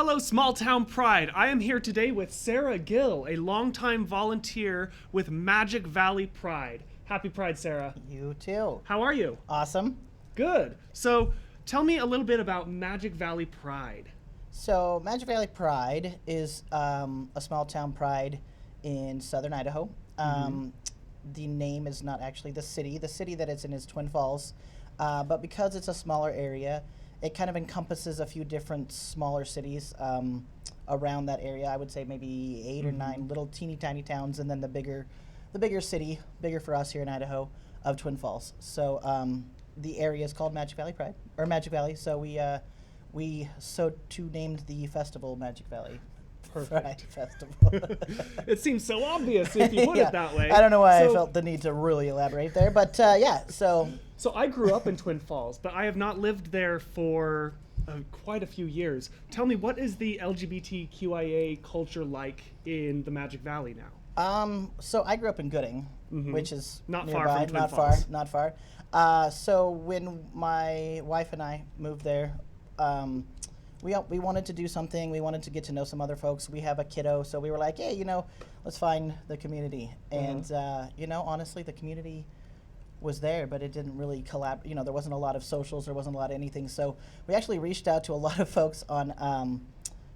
Hello, Small Town Pride. I am here today with Sarah Gill, a longtime volunteer with Magic Valley Pride. Happy Pride, Sarah. You too. How are you? Awesome. Good. So, tell me a little bit about Magic Valley Pride. So Magic Valley Pride is a small town pride in southern Idaho. The name is not actually the city. The city that it's in is Twin Falls. But because it's a smaller area, it kind of encompasses a few different smaller cities around that area. I would say maybe 8 or 9 little teeny tiny towns, and then the bigger city, bigger for us here in Idaho, of Twin Falls. So the area is called Magic Valley Pride, or Magic Valley. So we so to named the festival Magic Valley Perfect. Pride Festival. It seems so obvious if you put Yeah. it that way. I don't know why I So- felt the need to really elaborate there, but yeah. So I grew up in Twin Falls, but I have not lived there for quite a few years. Tell me, what is the LGBTQIA culture like in the Magic Valley now? So I grew up in Gooding, which is Not nearby, far from Twin not Falls. far, not far. So when my wife and I moved there, we wanted to do something. We wanted to get to know some other folks. We have a kiddo, so we were like, hey, let's find the community. And honestly, the community was there, but it didn't really collaborate. There wasn't a lot of socials. There wasn't a lot of anything. So we actually reached out to a lot of folks on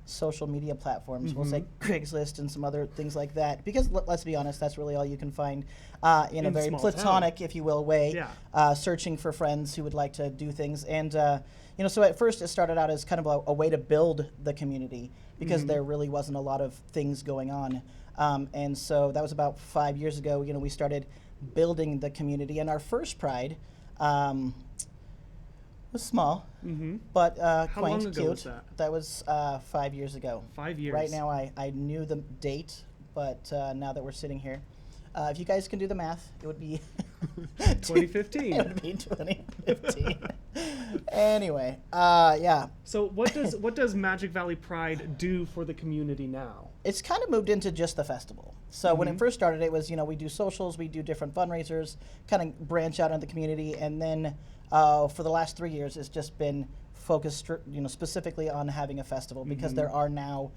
social media platforms. We'll say Craigslist and some other things like that. Because let's be honest, that's really all you can find in a very small platonic, town. if you will, way. Yeah. Searching for friends who would like to do things. And so at first it started out as kind of a way to build the community, because there really wasn't a lot of things going on. And so that was about 5 years ago. We started building the community, and our first Pride was small, but How quaint, long ago cute. was that? That was 5 years ago. 5 years. Right now, I knew the date, but now that we're sitting here, if you guys can do the math, it would be 2015. It would be 2015. Anyway, yeah. So what does Magic Valley Pride do for the community now? It's kind of moved into just the festival. So when it first started, it was, we do socials, we do different fundraisers, kind of branch out into the community. And then for the last 3 years, it's just been focused, specifically on having a festival, because there are now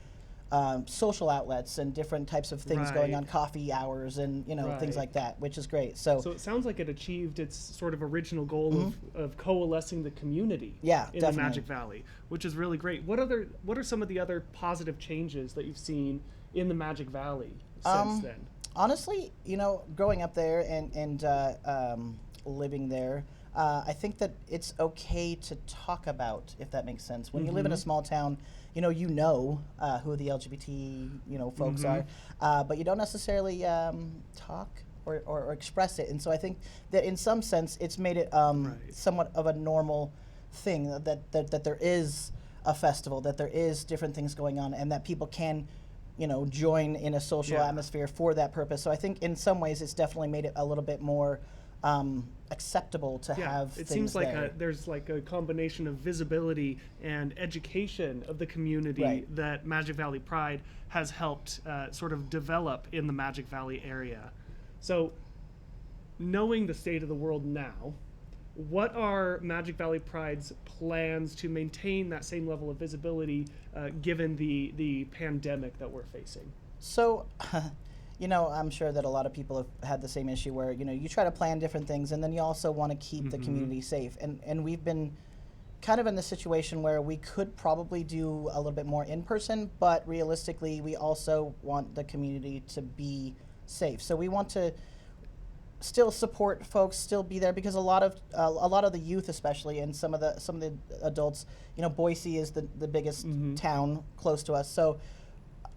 social outlets and different types of things going on, coffee hours and, things like that, which is great. So it sounds like it achieved its sort of original goal of coalescing the community in definitely. the Magic Valley, which is really great. What are some of the other positive changes that you've seen in the Magic Valley since then? Honestly, growing up there and living there, I think that it's okay to talk about, if that makes sense. When you live in a small town, who the LGBT, folks are, but you don't necessarily talk or express it. And so I think that in some sense, it's made it somewhat of a normal thing that there is a festival, that there is different things going on, and that people can join in a social atmosphere for that purpose. So I think in some ways it's definitely made it a little bit more acceptable to have it things seems like there. there's like a combination of visibility and education of the community that Magic Valley Pride has helped sort of develop in the Magic Valley area. So, knowing the state of the world now, what are Magic Valley Pride's plans to maintain that same level of visibility given the pandemic that we're facing? So, I'm sure that a lot of people have had the same issue where, you try to plan different things, and then you also want to keep the community safe. And we've been kind of in the situation where we could probably do a little bit more in person, but realistically, we also want the community to be safe. So we want to still support folks, still be there, because a lot of the youth, especially, and some of the adults, Boise is the biggest town close to us. So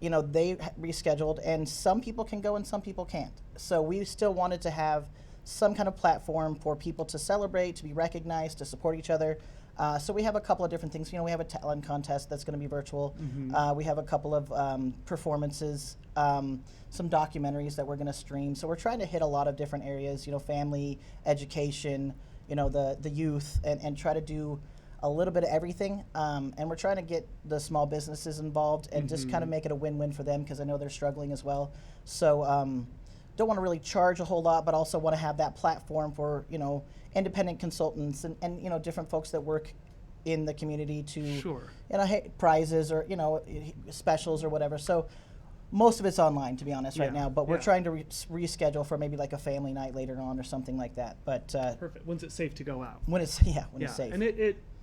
they rescheduled, and some people can go and some people can't. So we still wanted to have some kind of platform for people to celebrate, to be recognized, to support each other. So we have a couple of different things. We have a talent contest that's going to be virtual. We have a couple of performances, some documentaries that we're going to stream. So we're trying to hit a lot of different areas, family, education, the youth, and try to do a little bit of everything, and we're trying to get the small businesses involved and just kind of make it a win-win for them, because I know they're struggling as well. So don't want to really charge a whole lot, but also want to have that platform for independent consultants and different folks that work in the community to, Sure. prizes or, specials or whatever. So most of it's online, to be honest, right now. But we're trying to reschedule for maybe like a family night later on or something like that. But Perfect. When's it safe to go out? when it's safe. And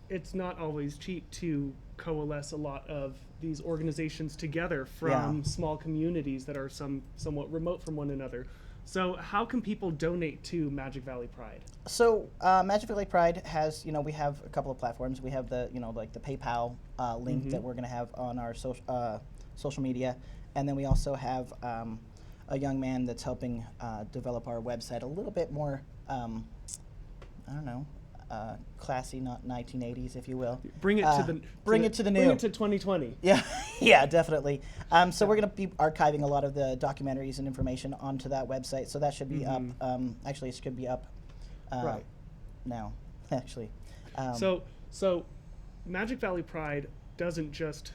it's not always cheap to coalesce a lot of these organizations together from small communities that are somewhat remote from one another. So how can people donate to Magic Valley Pride? So Magic Valley Pride has, we have a couple of platforms. We have the, like the PayPal link that we're going to have on our social media. And then we also have a young man that's helping develop our website a little bit more, classy, not 1980s, if you will. Bring it to the new. Bring it to 2020. Yeah, yeah, definitely. So we're going to be archiving a lot of the documentaries and information onto that website. So that should be up. Actually, it should be up right now. Actually. So Magic Valley Pride doesn't just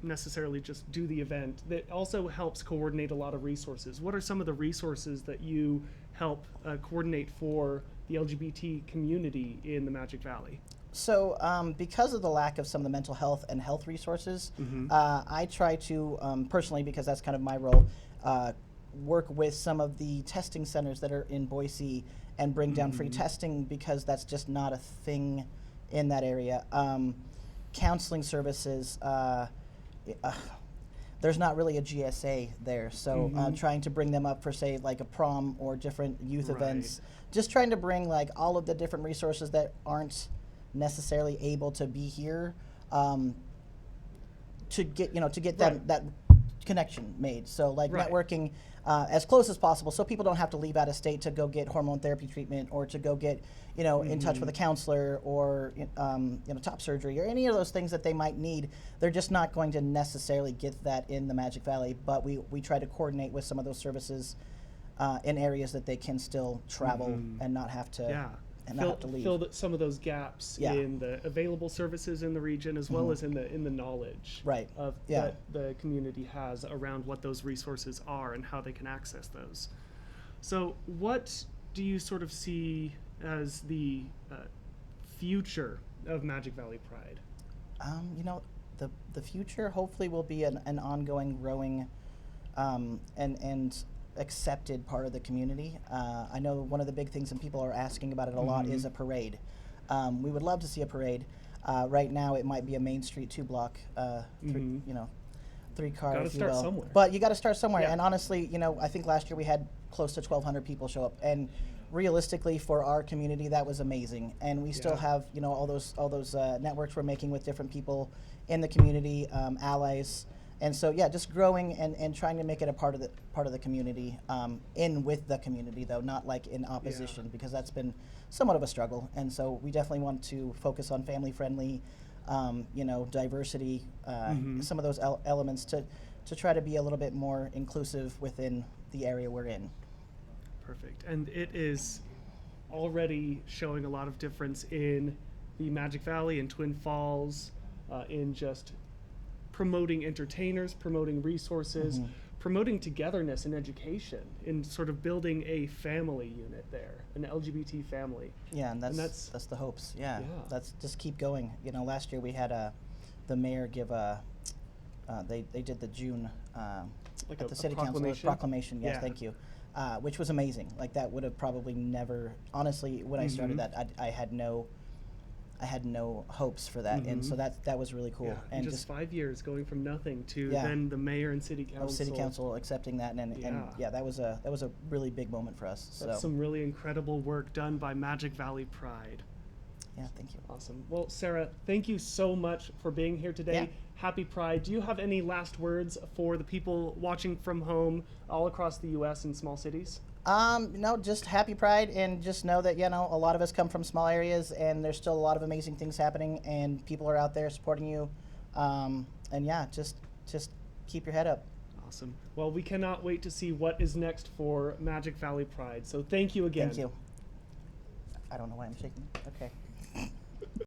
necessarily just do the event. That also helps coordinate a lot of resources. What are some of the resources that you help coordinate for the LGBT community in the Magic Valley? So because of the lack of some of the mental health and health resources, I try to, personally, because that's kind of my role, work with some of the testing centers that are in Boise and bring down free testing, because that's just not a thing in that area. Counseling services, there's not really a GSA there, so trying to bring them up for, say, like a prom or different youth events, just trying to bring like all of the different resources that aren't necessarily able to be here, to get that connection made. So like networking as close as possible, so people don't have to leave out of state to go get hormone therapy treatment, or to go get in touch with a counselor, or top surgery, or any of those things that they might need. They're just not going to necessarily get that in the Magic Valley, but we try to coordinate with some of those services in areas that they can still travel and not have to not have to leave. Fill some of those gaps in the available services in the region, as well as in the knowledge of that the community has around what those resources are and how they can access those. So what do you sort of see as the future of Magic Valley Pride? The future hopefully will be an ongoing, growing, and accepted part of the community. I know one of the big things, and people are asking about it a lot, is a parade. We would love to see a parade. Right now, it might be a Main Street 2-block, 3-car, Gotta if you start will. somewhere. But you got to start somewhere. Yeah. And honestly, I think last year we had close to 1,200 people show up. And realistically, for our community, that was amazing. And we still have, all those networks we're making with different people in the community, allies. And so, just growing and trying to make it a part of the community, in with the community, though, not like in opposition, because that's been somewhat of a struggle. And so we definitely want to focus on family-friendly, diversity, some of those elements to try to be a little bit more inclusive within the area we're in. Perfect. And it is already showing a lot of difference in the Magic Valley and Twin Falls, in just promoting entertainers, promoting resources, promoting togetherness and education, in sort of building a family unit there, an LGBT family. Yeah, and that's the hopes. Yeah, that's just keep going. Last year we had the mayor give they did the June Like at the city council proclamation. Yes, thank you. Which was amazing. Like, that would have probably never, honestly, when I started that, I had no hopes for that, and so that was really cool. And just 5 years, going from nothing to then the mayor and city council. City council accepting that, and that was a really big moment for us. That's some really incredible work done by Magic Valley Pride. Yeah, thank you. Awesome. Well, Sarah, thank you so much for being here today. Yeah. Happy Pride. Do you have any last words for the people watching from home all across the U.S. in small cities? No, just happy Pride, and just know that, a lot of us come from small areas, and there's still a lot of amazing things happening, and people are out there supporting you. Just keep your head up. Awesome. Well, we cannot wait to see what is next for Magic Valley Pride. So thank you again. Thank you. I don't know why I'm shaking. Okay.